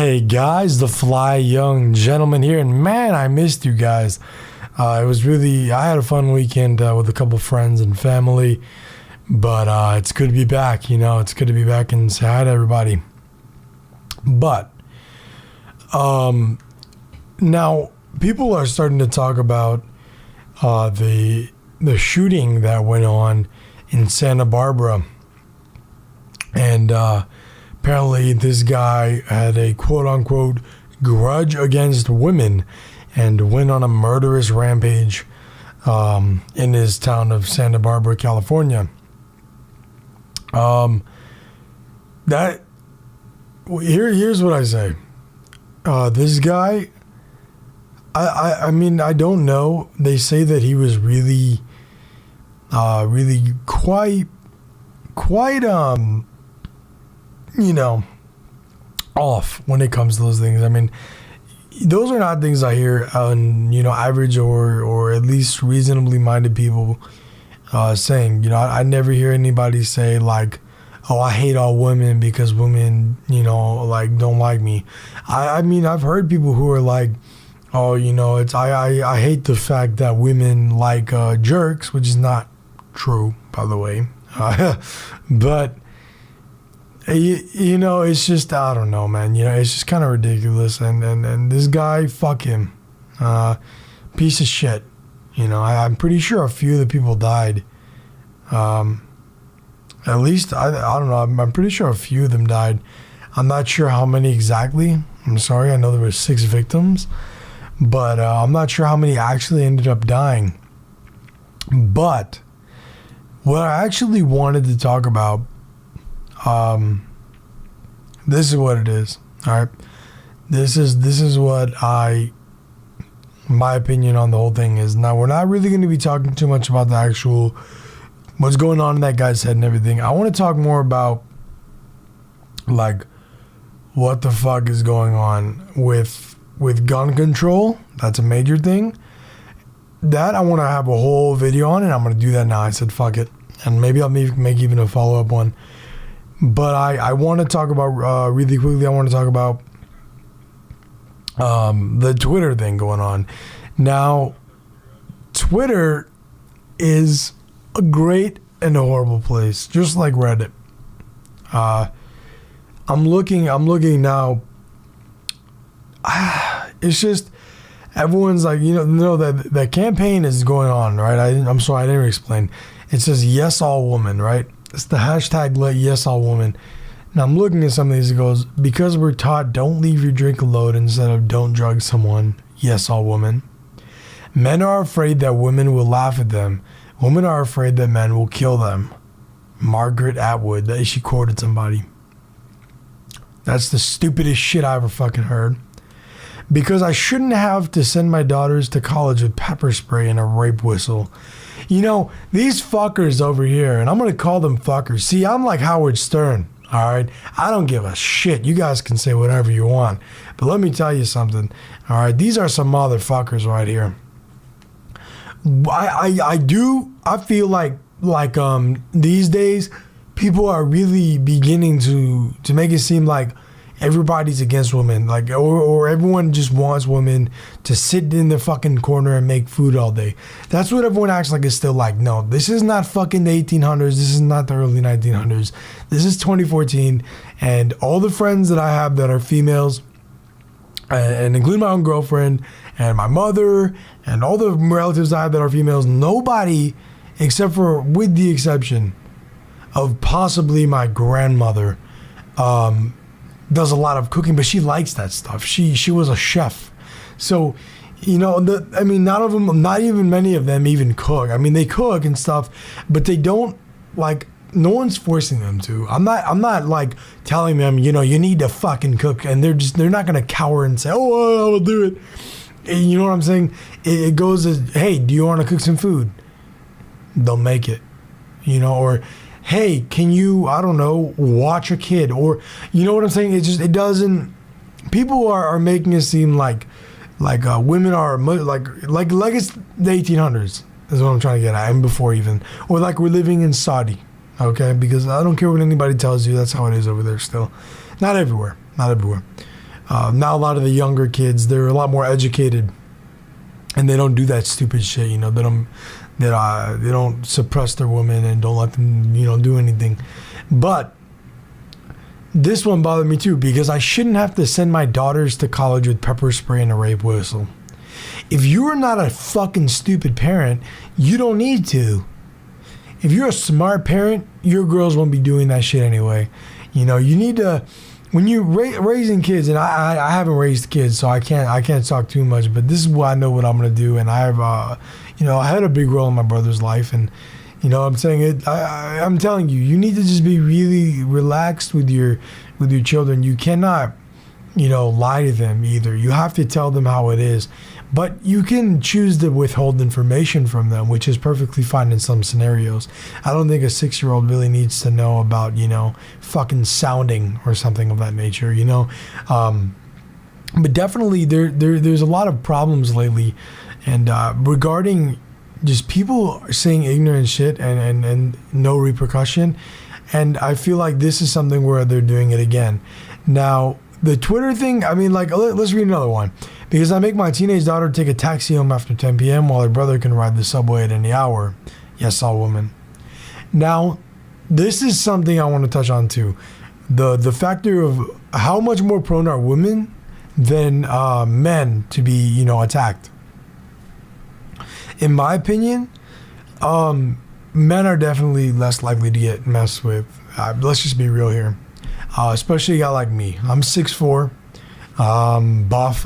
Hey guys, the Fly Young Gentleman here, and man, I missed you guys. I had a fun weekend with a couple friends and family, but it's good to be back. It's good to be back and say hi to everybody. But now people are starting to talk about the shooting that went on in Santa Barbara, and apparently this guy had a quote-unquote grudge against women and went on a murderous rampage in his town of Santa Barbara, California. Here's what I say. This guy, I mean, I don't know. They say that he was really quite off when it comes to those things. I mean, those are not things I hear on, average or at least reasonably minded people saying. I never hear anybody say like, oh, I hate all women because women, don't like me. I mean, I've heard people who are like, oh, I hate the fact that women like jerks, which is not true, by the way. But it's just, I don't know, man. It's just kind of ridiculous. And this guy, fuck him. Piece of shit. I'm pretty sure a few of the people died. At least, I don't know. I'm pretty sure a few of them died. I'm not sure how many exactly. I'm sorry. I know there were 6 victims. But I'm not sure how many actually ended up dying. But what I actually wanted to talk about, this is what it is. All right. This is what my opinion on the whole thing is. Now, we're not really going to be talking too much about the actual, what's going on in that guy's head and everything. I want to talk more about, like, what the fuck is going on with gun control. That's a major thing. That I want to have a whole video on, and I'm going to do that now. I said, fuck it. And maybe I'll make even a follow-up one. But I want to talk about, really quickly, I want to talk about the Twitter thing going on. Now, Twitter is a great and a horrible place, just like Reddit. I'm looking now. It's just, everyone's like, that campaign is going on, right? I'm sorry, I didn't explain. It says yes all woman, right? It's the hashtag let yes all woman. Now I'm looking at some of these. It goes, because we're taught don't leave your drink alone instead of don't drug someone. Yes all woman. Men are afraid that women will laugh at them. Women are afraid that men will kill them. Margaret Atwood. She quoted somebody. That's the stupidest shit I ever fucking heard. Because I shouldn't have to send my daughters to college with pepper spray and a rape whistle. These fuckers over here, and I'm going to call them fuckers. See, I'm like Howard Stern, all right? I don't give a shit. You guys can say whatever you want. But let me tell you something, all right? These are some motherfuckers right here. I feel like these days, people are really beginning to make it seem like everybody's against women, like, or everyone just wants women to sit in the fucking corner and make food all day. That's what everyone acts like. It's still like, no, this is not fucking the 1800s. This is not the early 1900s. This is 2014, and all the friends that I have that are females, and including my own girlfriend and my mother and all the relatives I have that are females, nobody, except for, with the exception of possibly my grandmother, does a lot of cooking, but she likes that stuff. She was a chef. So, none of them, not even many of them even cook. I mean, they cook and stuff, but they don't, like, no one's forcing them to. I'm not like telling them, you need to fucking cook, and they're not going to cower and say, oh, I will do it. And you know what I'm saying? It goes as, hey, do you want to cook some food? They'll make it, or, hey, can you, I don't know, watch a kid? Or, you know what I'm saying? It doesn't, people are making it seem like women are, like it's the 1800s, is what I'm trying to get at, and before even. Or like we're living in Saudi, okay? Because I don't care what anybody tells you, that's how it is over there still. Not everywhere. Now a lot of the younger kids, they're a lot more educated, and they don't do that stupid shit. You know, they don't suppress their women and don't let them, you know, do anything. But this one bothered me too, because I shouldn't have to send my daughters to college with pepper spray and a rape whistle. If you're not a fucking stupid parent, you don't need to. If you're a smart parent, your girls won't be doing that shit anyway. You know, you need to, when you're raising kids, and I haven't raised kids, so I can't talk too much, but this is what I know what I'm gonna do, and I have, you know, I had a big role in my brother's life, and you know, I'm saying it. I'm telling you, you need to just be really relaxed with your children. You cannot, you know, lie to them either. You have to tell them how it is. But you can choose to withhold information from them, which is perfectly fine in some scenarios. I don't think a 6-year-old really needs to know about, you know, fucking sounding or something of that nature, you know. But definitely there's a lot of problems lately, and regarding just people saying ignorant shit and no repercussion. And I feel like this is something where they're doing it again. Now, the Twitter thing, I mean, like, let's read another one. Because I make my teenage daughter take a taxi home after 10 p.m. while her brother can ride the subway at any hour. Yes, all women. Now, this is something I want to touch on too. The factor of how much more prone are women than men to be, you know, attacked. In my opinion, men are definitely less likely to get messed with. Let's just be real here. Especially a guy like me. I'm 6'4", buff.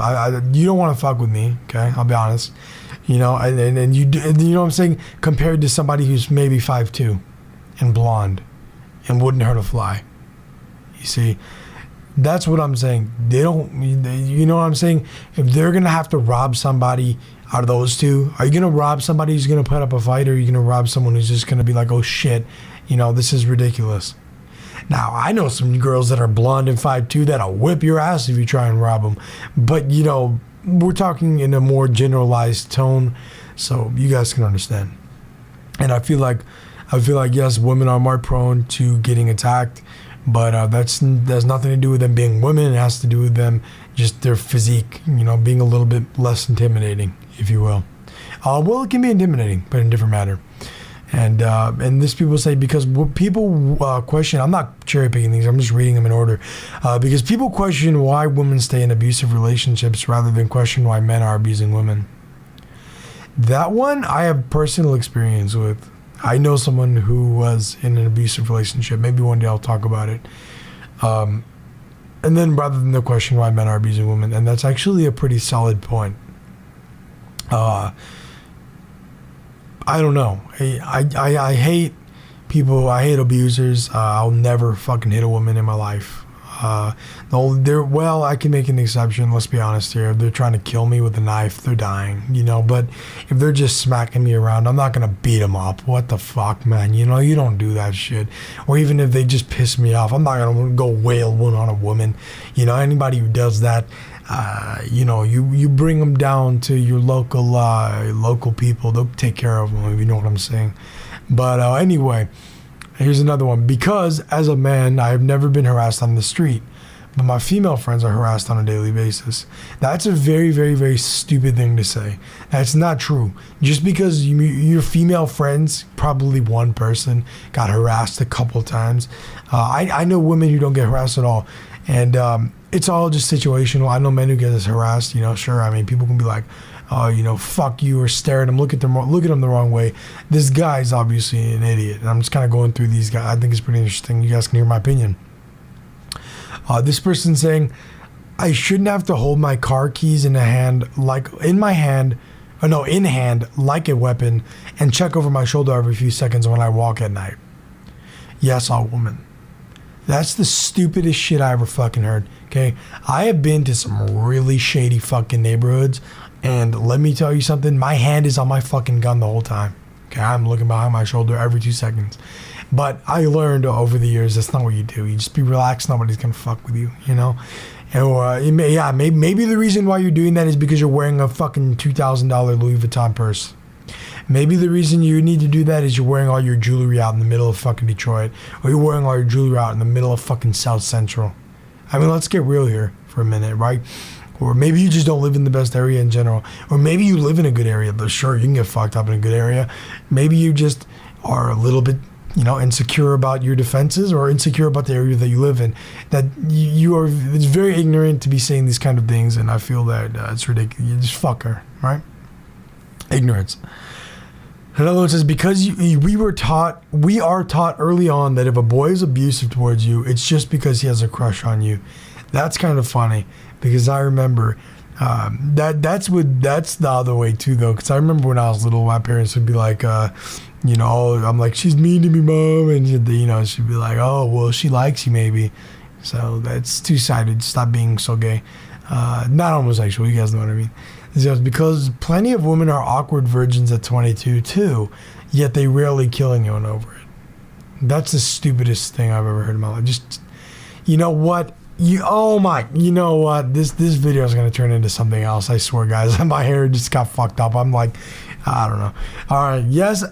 You don't want to fuck with me, okay? I'll be honest. You know, and you know what I'm saying? Compared to somebody who's maybe 5'2" and blonde and wouldn't hurt a fly. You see? That's what I'm saying. They don't, you know what I'm saying? If they're going to have to rob somebody out of those two, are you going to rob somebody who's going to put up a fight, or are you going to rob someone who's just going to be like, oh shit, you know, this is ridiculous? Now, I know some girls that are blonde and 5'2" that'll whip your ass if you try and rob them. But, you know, we're talking in a more generalized tone, so you guys can understand. And I feel like, yes, women are more prone to getting attacked, but that's nothing to do with them being women. It has to do with them, just their physique, you know, being a little bit less intimidating, if you will. Well, it can be intimidating, but in a different matter. And this people say, because people question, I'm not cherry picking these, I'm just reading them in order, because people question why women stay in abusive relationships rather than question why men are abusing women. That one I have personal experience with. I know someone who was in an abusive relationship. Maybe one day I'll talk about it. And then rather than the question why men are abusing women, and that's actually a pretty solid point. I don't know. I hate people. I hate abusers. I'll never fucking hit a woman in my life. Well, I can make an exception. Let's be honest here. If they're trying to kill me with a knife, they're dying, you know. But if they're just smacking me around, I'm not gonna beat them up. What the fuck, man? You know, you don't do that shit. Or even if they just piss me off, I'm not gonna go wail one on a woman. You know, anybody who does that, you know, you bring them down to your local people. They'll take care of them, if you know what I'm saying. But anyway, here's another one. Because as a man, I have never been harassed on the street, but my female friends are harassed on a daily basis. That's a very, very, very stupid thing to say. That's not true. Just because your female friends, probably one person, got harassed a couple times. I know women who don't get harassed at all. And it's all just situational. I know men who get harassed, you know, sure. I mean, people can be like, oh, you know, fuck you, or stare at them, look at them the wrong way. This guy's obviously an idiot. And I'm just kind of going through these guys. I think it's pretty interesting. You guys can hear my opinion. This person saying, I shouldn't have to hold my car keys in hand like a weapon, and check over my shoulder every few seconds when I walk at night. Yes, all women. That's the stupidest shit I ever fucking heard, okay? I have been to some really shady fucking neighborhoods, and let me tell you something, my hand is on my fucking gun the whole time, okay? I'm looking behind my shoulder every 2 seconds. But I learned over the years, that's not what you do. You just be relaxed, nobody's gonna fuck with you, you know? And, maybe the reason why you're doing that is because you're wearing a fucking $2,000 Louis Vuitton purse. Maybe the reason you need to do that is you're wearing all your jewelry out in the middle of fucking Detroit, or you're wearing all your jewelry out in the middle of fucking South Central. I mean, let's get real here for a minute, right? Or maybe you just don't live in the best area in general. Or maybe you live in a good area, but sure, you can get fucked up in a good area. Maybe you just are a little bit, insecure about your defenses or insecure about the area that you live in. That it's very ignorant to be saying these kind of things, and I feel that it's ridiculous. You just fuck her, right? Ignorance. Another one says, because we are taught early on that if a boy is abusive towards you, it's just because he has a crush on you. That's kind of funny, because I remember that's the other way too, though, because I remember when I was little, my parents would be like, I'm like, she's mean to me, mom, and she'd be like, oh, well, she likes you maybe. So that's two-sided. Stop being so gay. Not homosexual, you guys know what I mean. It's because plenty of women are awkward virgins at 22 too, yet they rarely kill anyone over it. That's the stupidest thing I've ever heard in my life. Just, you know what? This video is going to turn into something else. I swear, guys. My hair just got fucked up. I'm like, I don't know. All right. Yes.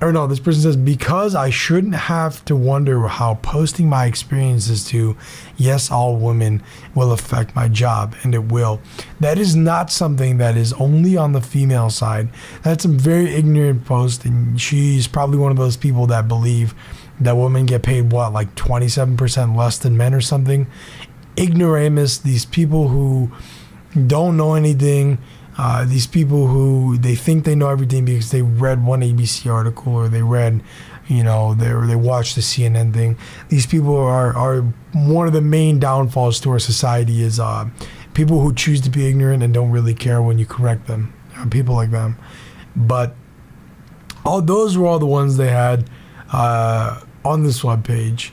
Or no, this person says, because I shouldn't have to wonder how posting my experiences to yes, all women will affect my job, and it will. That is not something that is only on the female side. That's a very ignorant post, and she's probably one of those people that believe that women get paid, like 27% less than men or something. Ignoramus, these people who don't know anything, these people who they think they know everything because they read one ABC article or they read, they watched the CNN thing. These people are one of the main downfalls to our society is people who choose to be ignorant and don't really care when you correct them. People like them. But those were all the ones they had on this webpage.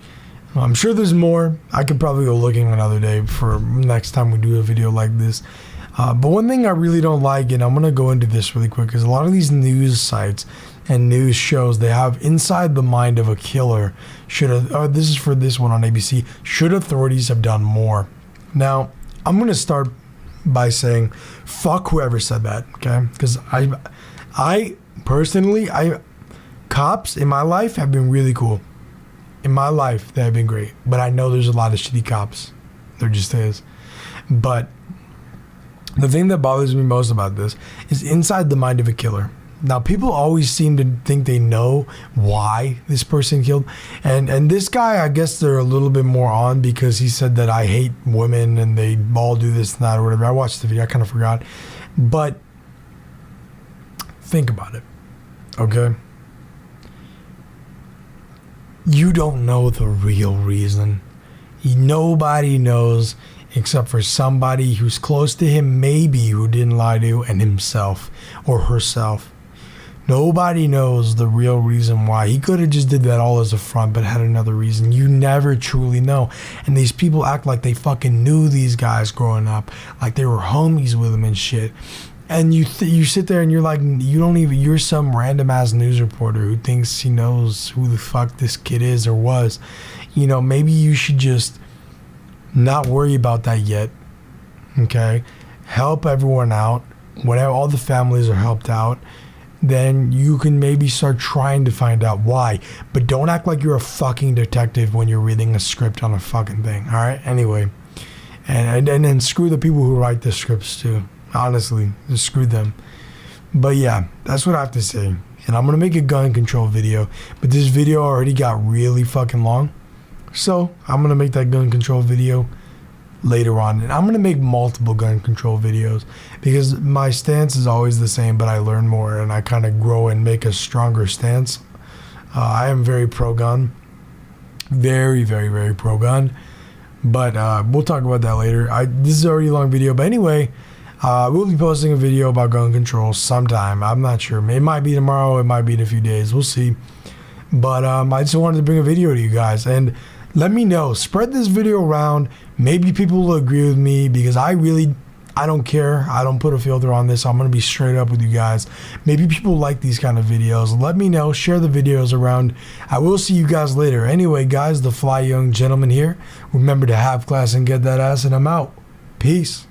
I'm sure there's more. I could probably go looking another day for next time we do a video like this. But one thing I really don't like, and I'm going to go into this really quick, is a lot of these news sites and news shows, they have inside the mind of a killer. This is for this one on ABC. Should authorities have done more? Now, I'm going to start by saying, fuck whoever said that, okay? Because I personally, cops in my life have been really cool. In my life, they have been great. But I know there's a lot of shitty cops. There just is. But the thing that bothers me most about this is inside the mind of a killer. Now, people always seem to think they know why this person killed. And this guy, I guess they're a little bit more on because he said that I hate women and they all do this and that or whatever. I watched the video. I kind of forgot. But think about it, okay? You don't know the real reason. Nobody knows except for somebody who's close to him, maybe, who didn't lie to, and himself or herself. Nobody knows the real reason why. He could have just did that all as a front, but had another reason. You never truly know. And these people act like they fucking knew these guys growing up, like they were homies with them and shit. And you sit there and you're like, you're some random ass news reporter who thinks he knows who the fuck this kid is or was. Maybe you should just not worry about that yet. Okay? Help everyone out. Whenever all the families are helped out, then you can maybe start trying to find out why. But don't act like you're a fucking detective when you're reading a script on a fucking thing. Alright? Anyway. And then screw the people who write the scripts too. Honestly, just screw them. But yeah, that's what I have to say. And I'm going to make a gun control video. But this video already got really fucking long. So I'm going to make that gun control video later on. And I'm going to make multiple gun control videos. Because my stance is always the same, but I learn more. And I kind of grow and make a stronger stance. I am very pro-gun. Very, very, very pro-gun. But we'll talk about that later. This is already a long video. But anyway, we'll be posting a video about gun control sometime. I'm not sure. It might be tomorrow. It might be in a few days. We'll see. But I just wanted to bring a video to you guys. And let me know. Spread this video around. Maybe people will agree with me because I don't care. I don't put a filter on this. I'm going to be straight up with you guys. Maybe people like these kind of videos. Let me know. Share the videos around. I will see you guys later. Anyway, guys, the Fly Young Gentleman here. Remember to have class and get that ass, and I'm out. Peace.